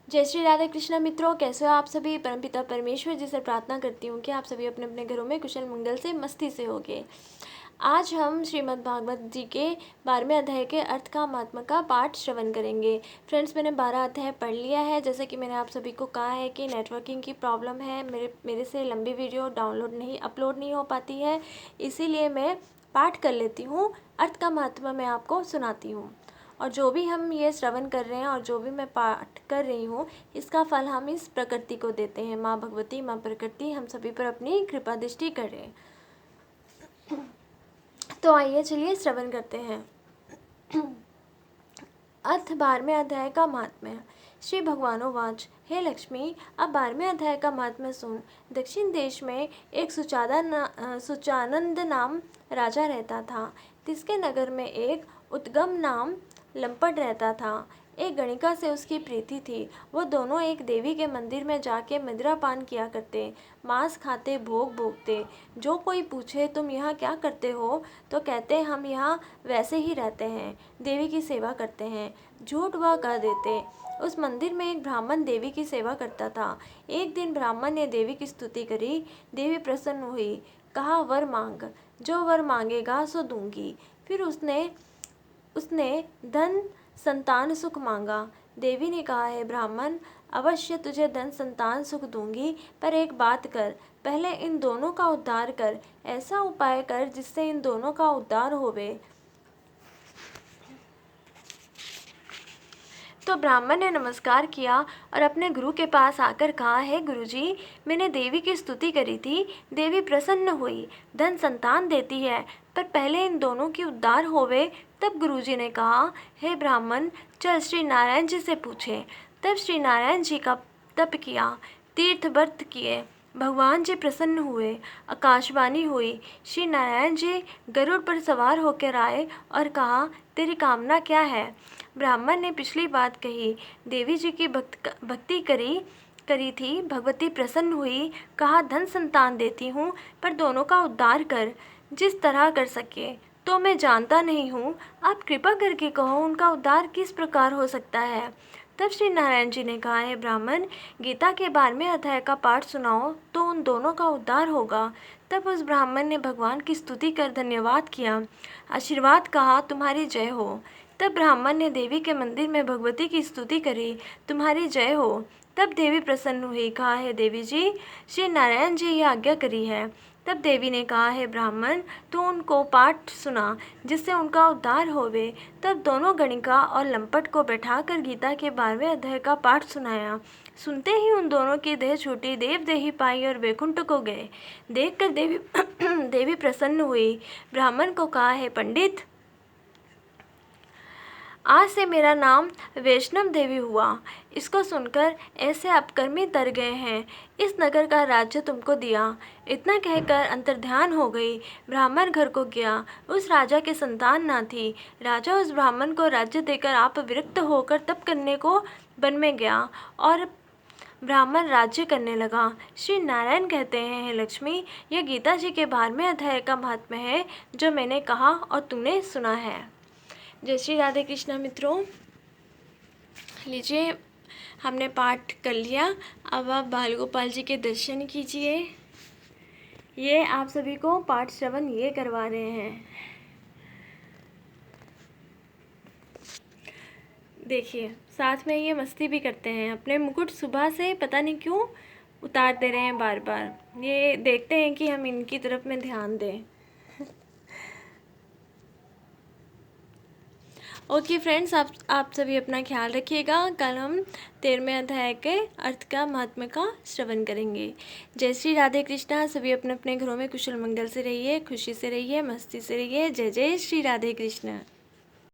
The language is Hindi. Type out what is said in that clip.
जय श्री राधे कृष्णा मित्रों, कैसे हो आप सभी। परमपिता परमेश्वर जी से प्रार्थना करती हूँ कि आप सभी अपने अपने घरों में कुशल मंगल से मस्ती से होगे। आज हम श्रीमद् भागवत जी के 12वें अध्याय के अर्थ का महात्मा का पाठ श्रवण करेंगे। फ्रेंड्स, मैंने 12 अध्याय पढ़ लिया है। जैसे कि मैंने आप सभी को कहा है कि नेटवर्किंग की प्रॉब्लम है, मेरे से लंबी वीडियो अपलोड नहीं हो पाती है, इसीलिए मैं पाठ कर लेती हूँ। अर्थ का महात्मा मैं आपको सुनाती हूँ, और जो भी हम ये श्रवण कर रहे हैं और जो भी मैं पाठ कर रही हूँ, इसका फल हम इस प्रकृति को देते हैं। माँ भगवती, माँ प्रकृति हम सभी पर अपनी कृपा दृष्टि करें। तो आइए चलिए श्रवण करते हैं। अर्थ 12वें अध्याय का महात्म्य। श्री भगवानोवाच, हे लक्ष्मी, अब 12वें अध्याय का महात्म्य सुन। दक्षिण देश में एक सुचानंद नाम राजा रहता था। तिसके नगर में एक उद्गम नाम लंपट रहता था। एक गणिका से उसकी प्रीति थी। वो दोनों एक देवी के मंदिर में जाके मदिरा पान किया करते, मांस खाते, भोग भोगते। जो कोई पूछे तुम यहाँ क्या करते हो, तो कहते हम यहाँ वैसे ही रहते हैं, देवी की सेवा करते हैं। झूठ वह कह देते। उस मंदिर में एक ब्राह्मण देवी की सेवा करता था। एक दिन ब्राह्मण ने देवी की स्तुति करी। देवी प्रसन्न हुई, कहा वर मांग, जो वर मांगेगा सो दूंगी। फिर उसने धन संतान सुख मांगा। देवी ने कहा, है ब्राह्मण, अवश्य तुझे धन संतान सुख दूंगी, पर एक बात कर, पहले इन दोनों का उद्धार कर। ऐसा उपाय कर जिससे इन दोनों का उद्धार होवे। तो ब्राह्मण ने नमस्कार किया और अपने गुरु के पास आकर कहा, है गुरुजी, मैंने देवी की स्तुति करी थी, देवी प्रसन्न हुई, धन संतान देती है, पर पहले इन दोनों की उद्धार होवे। तब गुरुजी ने कहा, हे ब्राह्मण, चल श्री नारायण जी से पूछे। तब श्री नारायण जी का तप किया, तीर्थ व्रत किए, भगवान जी प्रसन्न हुए, आकाशवाणी हुई। श्री नारायण जी गरुड़ पर सवार होकर आए और कहा, तेरी कामना क्या है। ब्राह्मण ने पिछली बात कही, देवी जी की भक्ति करी थी, भगवती प्रसन्न हुई, कहा धन संतान देती हूँ, पर दोनों का उद्धार कर, जिस तरह कर सके। तो मैं जानता नहीं हूँ, आप कृपा करके कहो उनका उद्धार किस प्रकार हो सकता है। तब श्री नारायण जी ने कहा, है ब्राह्मण, गीता के 12वें अध्याय का पाठ सुनाओ तो उन दोनों का उद्धार होगा। तब उस ब्राह्मण ने भगवान की स्तुति कर धन्यवाद किया, आशीर्वाद कहा, तुम्हारी जय हो। तब ब्राह्मण ने देवी के मंदिर में भगवती की स्तुति करी, तुम्हारी जय हो। तब देवी प्रसन्न हुई, कहा, है देवी जी, श्री नारायण जी ये आज्ञा करी है। तब देवी ने कहा, है ब्राह्मण, तू उनको पाठ सुना जिससे उनका उद्धार होवे। तब दोनों गणिका और लंपट को बैठाकर गीता के 12वें अध्याय का पाठ सुनाया। सुनते ही उन दोनों की देह छूटी, देव देही पाई और वैकुंठ को गए। देखकर देवी प्रसन्न हुई, ब्राह्मण को कहा, है पंडित, आज से मेरा नाम वैष्णव देवी हुआ। इसको सुनकर ऐसे अपकर्मी तर गए हैं, इस नगर का राज्य तुमको दिया। इतना कहकर अंतर्ध्यान हो गई। ब्राह्मण घर को गया। उस राजा के संतान ना थी। राजा उस ब्राह्मण को राज्य देकर आप विरक्त होकर तप करने को वन में गया और ब्राह्मण राज्य करने लगा। श्री नारायण कहते हैं, हे लक्ष्मी, यह गीता जी के 12वें अध्याय का महात्म्य है जो मैंने कहा और तुमने सुना है। जय श्री राधे कृष्णा मित्रों, लीजिए हमने पाठ कर लिया। अब आप बाल गोपाल जी के दर्शन कीजिए। ये आप सभी को पाठ श्रवण ये करवा रहे हैं। देखिए, साथ में ये मस्ती भी करते हैं। अपने मुकुट सुबह से पता नहीं क्यों उतार दे रहे हैं बार बार। ये देखते हैं कि हम इनकी तरफ में ध्यान दें। ओके फ्रेंड्स, आप सभी अपना ख्याल रखिएगा। कल हम 13वें अध्याय के अर्थ का महात्म्य का श्रवण करेंगे। जय श्री राधे कृष्णा। सभी अपने अपने घरों में कुशल मंगल से रहिए, खुशी से रहिए, मस्ती से रहिए। जय जय श्री राधे कृष्ण।